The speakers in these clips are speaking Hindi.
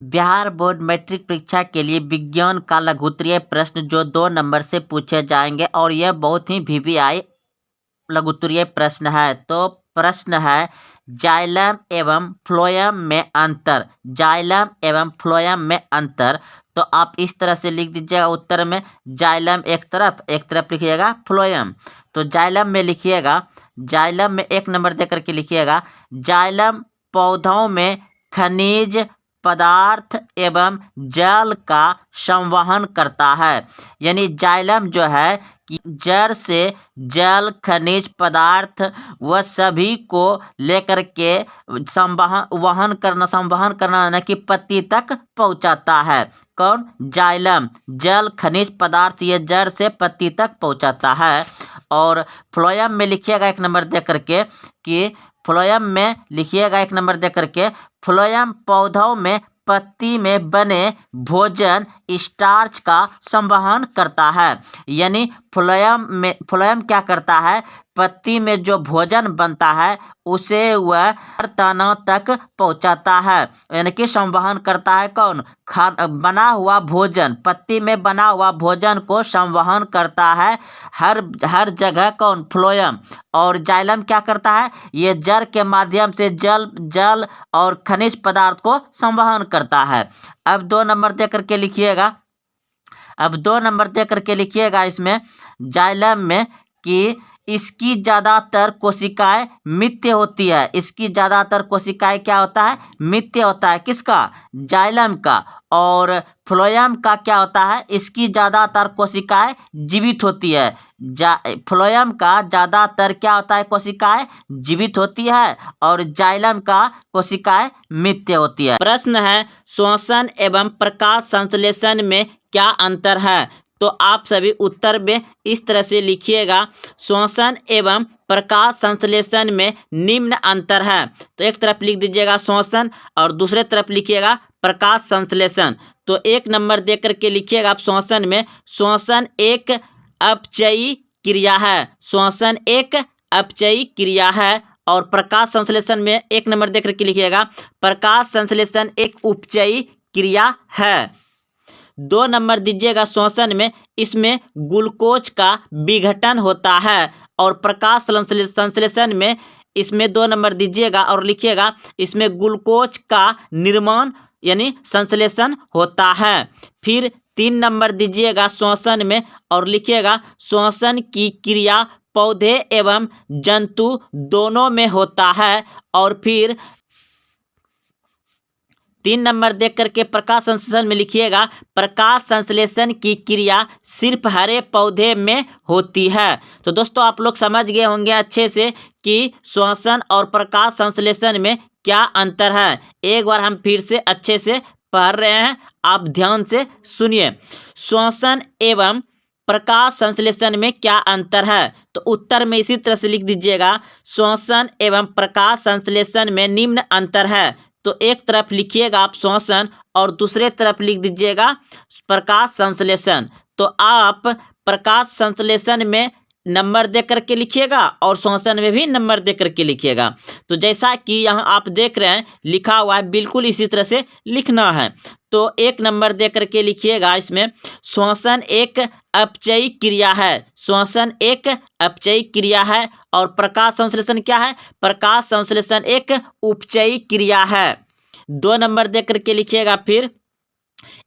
बिहार बोर्ड मैट्रिक परीक्षा के लिए विज्ञान का लघुत्तरीय प्रश्न जो 2 नंबर से पूछे जाएंगे और यह बहुत ही वीवीआई लघुत्तरीय प्रश्न है। तो प्रश्न है जाइलम एवं फ्लोएम में अंतर। जाइलम एवं फ्लोएम में अंतर। तो आप इस तरह से लिख दीजिएगा उत्तर में, जाइलम एक तरफ लिखिएगा फ्लोएम। तो जाइलम में लिखिएगा, जाइलम में 1 नंबर दे करके लिखिएगा, जाइलम पौधों में खनिज पदार्थ एवं जल का संवहन करता है। यानी जाइलम जो है कि जड़ से जल खनिज पदार्थ वह सभी को लेकर के संवहन करना यानी कि पत्ती तक पहुंचाता है। कौन? जाइलम जल खनिज पदार्थ ये जड़ से पत्ती तक पहुंचाता है। और फ्लोएम में लिखिएगा 1 नंबर दे करके कि फ्लोएम में लिखिएगा 1 नंबर दे करके, फ्लोएम पौधों में पत्ती में बने भोजन स्टार्च का संवहन करता है। यानी फ्लोएम क्या करता है, पत्ती में जो भोजन बनता है उसे वह तनों तक पहुंचाता है, यानी कि संवहन करता है। कौन? बना हुआ भोजन, पत्ती में बना हुआ भोजन को संवहन करता है हर जगह। कौन? फ्लोएम। और जाइलम क्या करता है, ये जड़ के माध्यम से जल और खनिज पदार्थ को संवहन करता है। अब 2 नंबर दे करके लिखिएगा, अब 2 नंबर दे करके लिखिएगा इसमें जाइलम में कि इसकी ज़्यादातर कोशिकाएं मिथ्य होती है। इसकी ज़्यादातर कोशिकाएं क्या होता है? मिथ्य होता है। किसका? जाइलम का। और फ्लोएम का क्या होता है? इसकी ज़्यादातर कोशिकाएं जीवित होती है। फ्लोएम का ज़्यादातर क्या होता है? कोशिकाएं जीवित होती है और जाइलम का कोशिकाएं मिथ्य होती है। प्रश्न है श्वसन एवं प्रकाश संश्लेषण में क्या अंतर है? तो आप सभी उत्तर में इस तरह से लिखिएगा, श्वसन एवं प्रकाश संश्लेषण में निम्न अंतर है। तो एक तरफ लिख दीजिएगा श्वसन और दूसरे तरफ लिखिएगा प्रकाश संश्लेषण। तो 1 नंबर दे करके लिखिएगा आप श्वसन में, श्वसन एक अपचयी क्रिया है। श्वसन एक अपचयी क्रिया है। और प्रकाश संश्लेषण में 1 नंबर दे करके लिखिएगा, प्रकाश संश्लेषण एक उपचयी क्रिया है। 2 नंबर दीजिएगा श्वसन में, इसमें ग्लूकोज का विघटन होता है। और प्रकाश संश्लेषण में इसमें 2 नंबर दीजिएगा और लिखिएगा इसमें ग्लूकोज का निर्माण यानी संश्लेषण होता है। फिर 3 नंबर दीजिएगा श्वसन में और लिखिएगा श्वसन की क्रिया पौधे एवं जंतु दोनों में होता है। और फिर 3 नंबर देख करके प्रकाश संश्लेषण में लिखिएगा प्रकाश संश्लेषण की क्रिया सिर्फ हरे पौधे में होती है। तो दोस्तों आप लोग समझ गए होंगे अच्छे से कि श्वसन और प्रकाश संश्लेषण में क्या अंतर है। एक बार हम फिर से अच्छे से पढ़ रहे हैं, आप ध्यान से सुनिए। श्वसन एवं प्रकाश संश्लेषण में क्या अंतर है? तो उत्तर में इसी तरह से लिख दीजिएगा, श्वसन एवं प्रकाश संश्लेषण में निम्न अंतर है। तो एक तरफ लिखिएगा आप श्वसन और दूसरे तरफ लिख दीजिएगा प्रकाश संश्लेषण। तो आप प्रकाश संश्लेषण में नंबर दे करके लिखिएगा और श्वसन में भी नंबर दे करके लिखिएगा। तो जैसा कि यहाँ आप देख रहे हैं लिखा हुआ है, बिल्कुल इसी तरह से लिखना है। तो 1 नंबर दे करके लिखिएगा इसमें, श्वसन एक अपचयी क्रिया है। श्वसन एक अपचयी क्रिया है। और प्रकाश संश्लेषण क्या है? प्रकाश संश्लेषण एक उपचयी क्रिया है। 2 नंबर दे करके लिखिएगा फिर,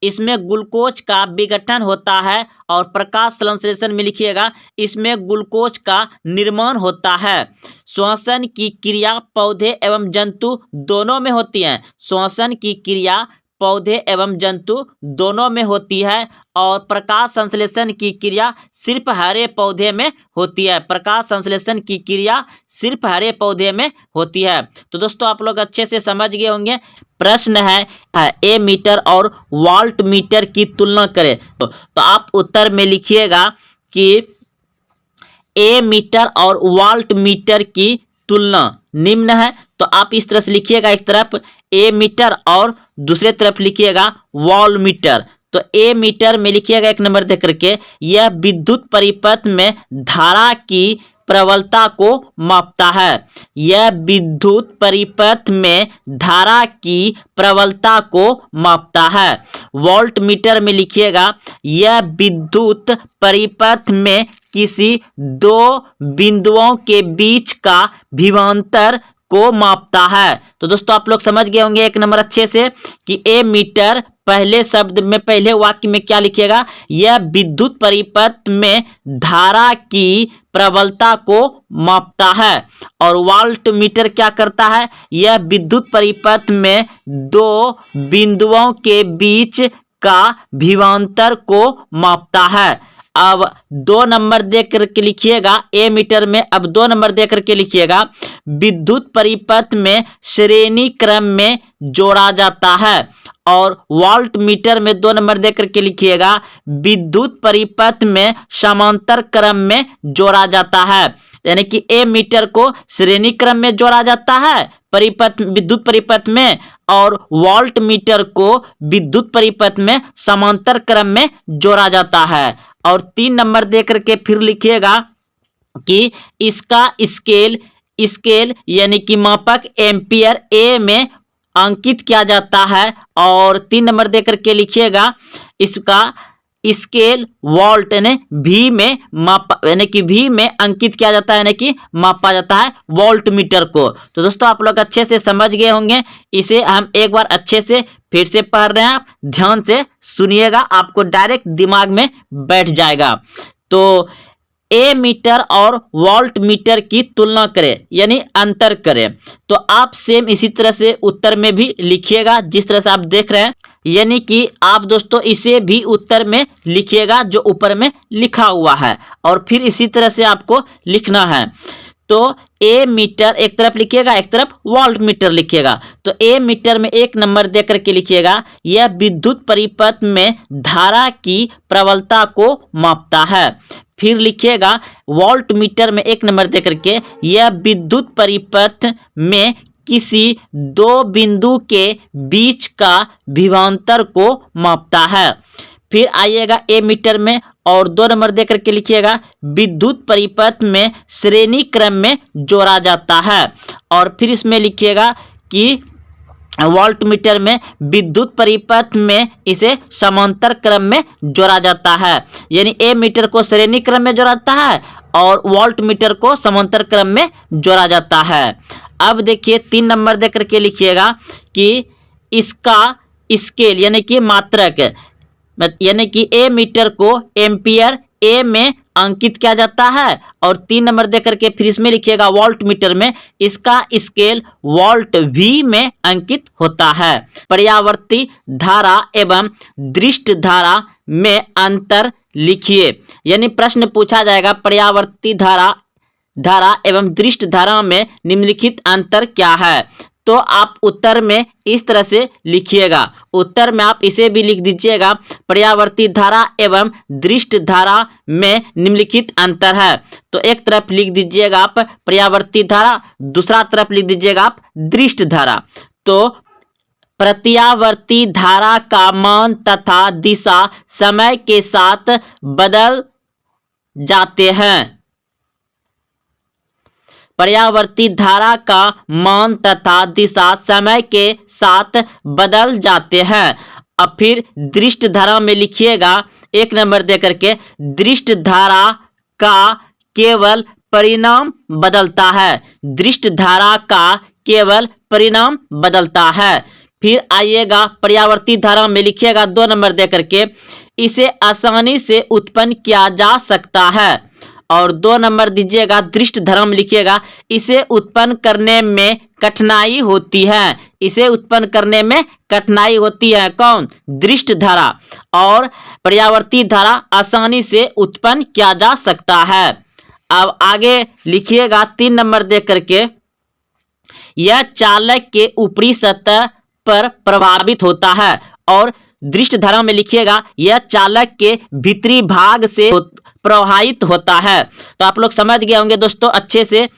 इसमें ग्लूकोज का विघटन होता है। और प्रकाश संश्लेषण में लिखिएगा इसमें ग्लूकोज का निर्माण होता है। श्वसन की क्रिया पौधे एवं जंतु दोनों में होती है। श्वसन की क्रिया पौधे एवं जंतु दोनों में होती है। और प्रकाश संश्लेषण की क्रिया सिर्फ हरे पौधे में होती है। प्रकाश संश्लेषण की क्रिया सिर्फ हरे पौधे में होती है। तो दोस्तों आप लोग अच्छे से समझ गए होंगे। प्रश्न है ए मीटर और वाल्ट मीटर की तुलना करें। तो आप उत्तर में लिखिएगा कि ए मीटर और वाल्ट मीटर की तुलना निम्न है। तो आप इस तरह से लिखिएगा, एक तरफ ए मीटर और दूसरे तरफ लिखिएगा वाल्ट मीटर। तो ए मीटर में लिखिएगा 1 नंबर दे करके, यह विद्युत परिपथ में धारा की प्रबलता को मापता है। यह विद्युत परिपथ में धारा की प्रबलता को मापता है। वोल्ट मीटर में लिखिएगा, यह विद्युत परिपथ में किसी दो बिंदुओं के बीच का विभवांतर को मापता है। तो दोस्तों आप लोग समझ गए होंगे एक नंबर अच्छे से कि ए मीटर पहले शब्द में, पहले वाक्य में क्या लिखिएगा, यह विद्युत परिपथ में धारा की प्रबलता को मापता है। और वोल्ट मीटर क्या करता है, यह विद्युत परिपथ में दो बिंदुओं के बीच का विभवांतर को मापता है। अब 2 नंबर दे करके लिखिएगा ए मीटर में। अब 2 नंबर दे करके लिखिएगा, विद्युत परिपथ में श्रेणी क्रम में जोड़ा जाता है। और वोल्ट मीटर में 2 नंबर दे करके लिखिएगा, विद्युत परिपथ में समांतर क्रम में जोड़ा जाता है। यानी कि ए मीटर को श्रेणी क्रम में जोड़ा जाता है परिपथ, विद्युत परिपथ में, और वोल्ट मीटर को विद्युत परिपथ में समांतर क्रम में जोड़ा जाता है। और 3 नंबर दे करके फिर लिखिएगा कि इसका स्केल यानी कि मापक एम्पियर ए में अंकित किया जाता है। और 3 नंबर दे करके लिखिएगा, इसका स्केल वोल्ट यानी भी में यानी कि भी में अंकित किया जाता है, यानी कि मापा जाता है वोल्ट मीटर को। तो दोस्तों आप लोग अच्छे से समझ गए होंगे। इसे हम एक बार अच्छे से फिर से पढ़ रहे हैं, आप ध्यान से सुनिएगा, आपको डायरेक्ट दिमाग में बैठ जाएगा। तो ए मीटर और वोल्ट मीटर की तुलना करें यानी अंतर करें। तो आप सेम इसी तरह से उत्तर में भी लिखिएगा जिस तरह से आप देख रहे हैं, यानी कि आप दोस्तों इसे भी उत्तर में लिखिएगा जो ऊपर में लिखा हुआ है, और फिर इसी तरह से आपको लिखना है। तो ए मीटर एक तरफ लिखिएगा, एक तरफ वोल्ट मीटर लिखिएगा। तो ए मीटर में 1 नंबर दे करके लिखिएगा, यह विद्युत परिपथ में धारा की प्रबलता को मापता है। फिर लिखिएगा वोल्ट मीटर में 1 नंबर दे करके, यह विद्युत परिपथ में किसी दो बिंदु के बीच का विभवांतर को मापता है। फिर आइएगा ए मीटर में और 2 नंबर दे करके लिखिएगा, विद्युत परिपथ में श्रेणी क्रम में जोड़ा जाता है। और फिर इसमें लिखिएगा कि वोल्ट मीटर में विद्युत परिपथ में इसे समांतर क्रम में जोड़ा जाता है। यानी ए मीटर को श्रेणी क्रम में जोड़ा जाता है और वोल्ट मीटर को समांतर क्रम में जोड़ा जाता है। अब देखिए 3 नंबर दे करके लिखिएगा कि इसका स्केल यानी कि मात्रक, यानी कि ए मीटर को एम्पियर ए में अंकित किया जाता है। और 3 नंबर दे करके फिर इसमें लिखिएगा वोल्ट मीटर में इसका स्केल वोल्ट वी में अंकित होता है। पर्यावर्ती धारा एवं दृष्ट धारा में अंतर लिखिए। यानी प्रश्न पूछा जाएगा पर्यावर्ती धारा एवं दृष्ट धारा में निम्नलिखित अंतर क्या है। तो आप उत्तर में इस तरह से लिखिएगा। उत्तर में आप इसे भी लिख दीजिएगा, पर्यावर्ती धारा एवं दृष्ट धारा में निम्नलिखित अंतर है। तो एक तरफ लिख दीजिएगा आप पर्यावर्ती धारा, दूसरा तरफ लिख दीजिएगा आप दृष्ट धारा। तो प्रत्यावर्ती धारा का मान तथा दिशा समय के साथ बदल जाते हैं। पर्यावर्ती धारा का मान तथा दिशा समय के साथ बदल जाते हैं। अब फिर दृष्ट धारा में लिखिएगा 1 नंबर दे करके, दृष्ट धारा का केवल परिणाम बदलता है। दृष्ट धारा का केवल परिणाम बदलता है। फिर आइएगा पर्यावर्ती धारा में लिखिएगा 2 नंबर दे करके, इसे आसानी से उत्पन्न किया जा सकता है। और 2 नंबर दीजिएगा दृष्ट धारा में लिखिएगा, इसे उत्पन्न करने में कठिनाई होती है। इसे उत्पन्न करने में कठिनाई होती है कौन? दृष्ट धारा। और पर्यावर्ती धारा आसानी से उत्पन्न किया जा सकता है। अब आगे लिखिएगा 3 नंबर दे करके, यह चालक के ऊपरी सतह पर प्रभावित होता है। और दृष्ट धारा में लिखिएगा, यह चालक के भीतरी भाग से प्रवाहित होता है। तो आप लोग समझ गए होंगे दोस्तों अच्छे से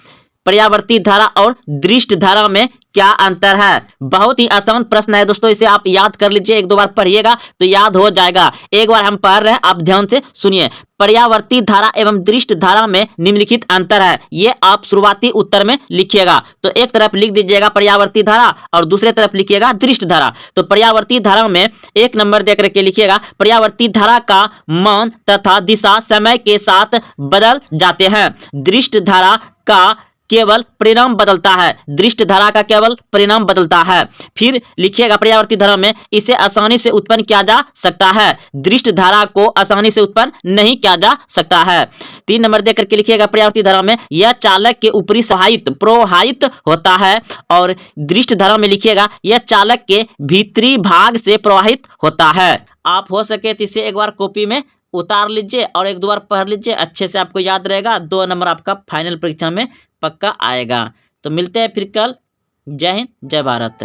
पर्यावर्ती धारा और दृष्ट धारा में क्या अंतर है। बहुत ही आसान प्रश्न है दोस्तों, इसे आप याद कर लीजिए, एक दो बार पढ़िएगा तो याद हो जाएगा। एक बार हम पढ़ रहे हैं, आप ध्यान से सुनिए। पर्यावर्ती धारा एवं दृष्ट धारा में निम्नलिखित अंतर है, ये आप शुरुआती उत्तर में लिखिएगा। तो एक तरफ लिख दीजिएगा पर्यावर्ती धारा और दूसरे तरफ लिखिएगा दृष्ट धारा। तो पर्यावर्ती धारा में 1 नंबर देकर के लिखिएगा, पर्यावर्ती धारा का मान तथा दिशा समय के साथ बदल जाते हैं। दृष्ट धारा का केवल परिणाम बदलता है, दृष्ट धारा का केवल परिणाम बदलता है। फिर लिखिएगा पर्यावर्ती धारा में इसे आसानी से उत्पन्न किया जा सकता है, दृष्ट धारा को आसानी से उत्पन्न नहीं किया जा सकता है। 3 नंबर देकर के लिखिएगा पर्यावर्ती धारा में यह चालक के ऊपरी प्रवाहित होता है, और दृष्ट धारा में लिखिएगा यह चालक के भीतरी भाग से प्रवाहित होता है। आप हो सके तो इसे एक बार कॉपी में उतार लीजिए और एक दो बार पढ़ लीजिए, अच्छे से आपको याद रहेगा। 2 नंबर आपका फाइनल परीक्षा में पक्का आएगा। तो मिलते हैं फिर कल। जय हिंद, जय भारत।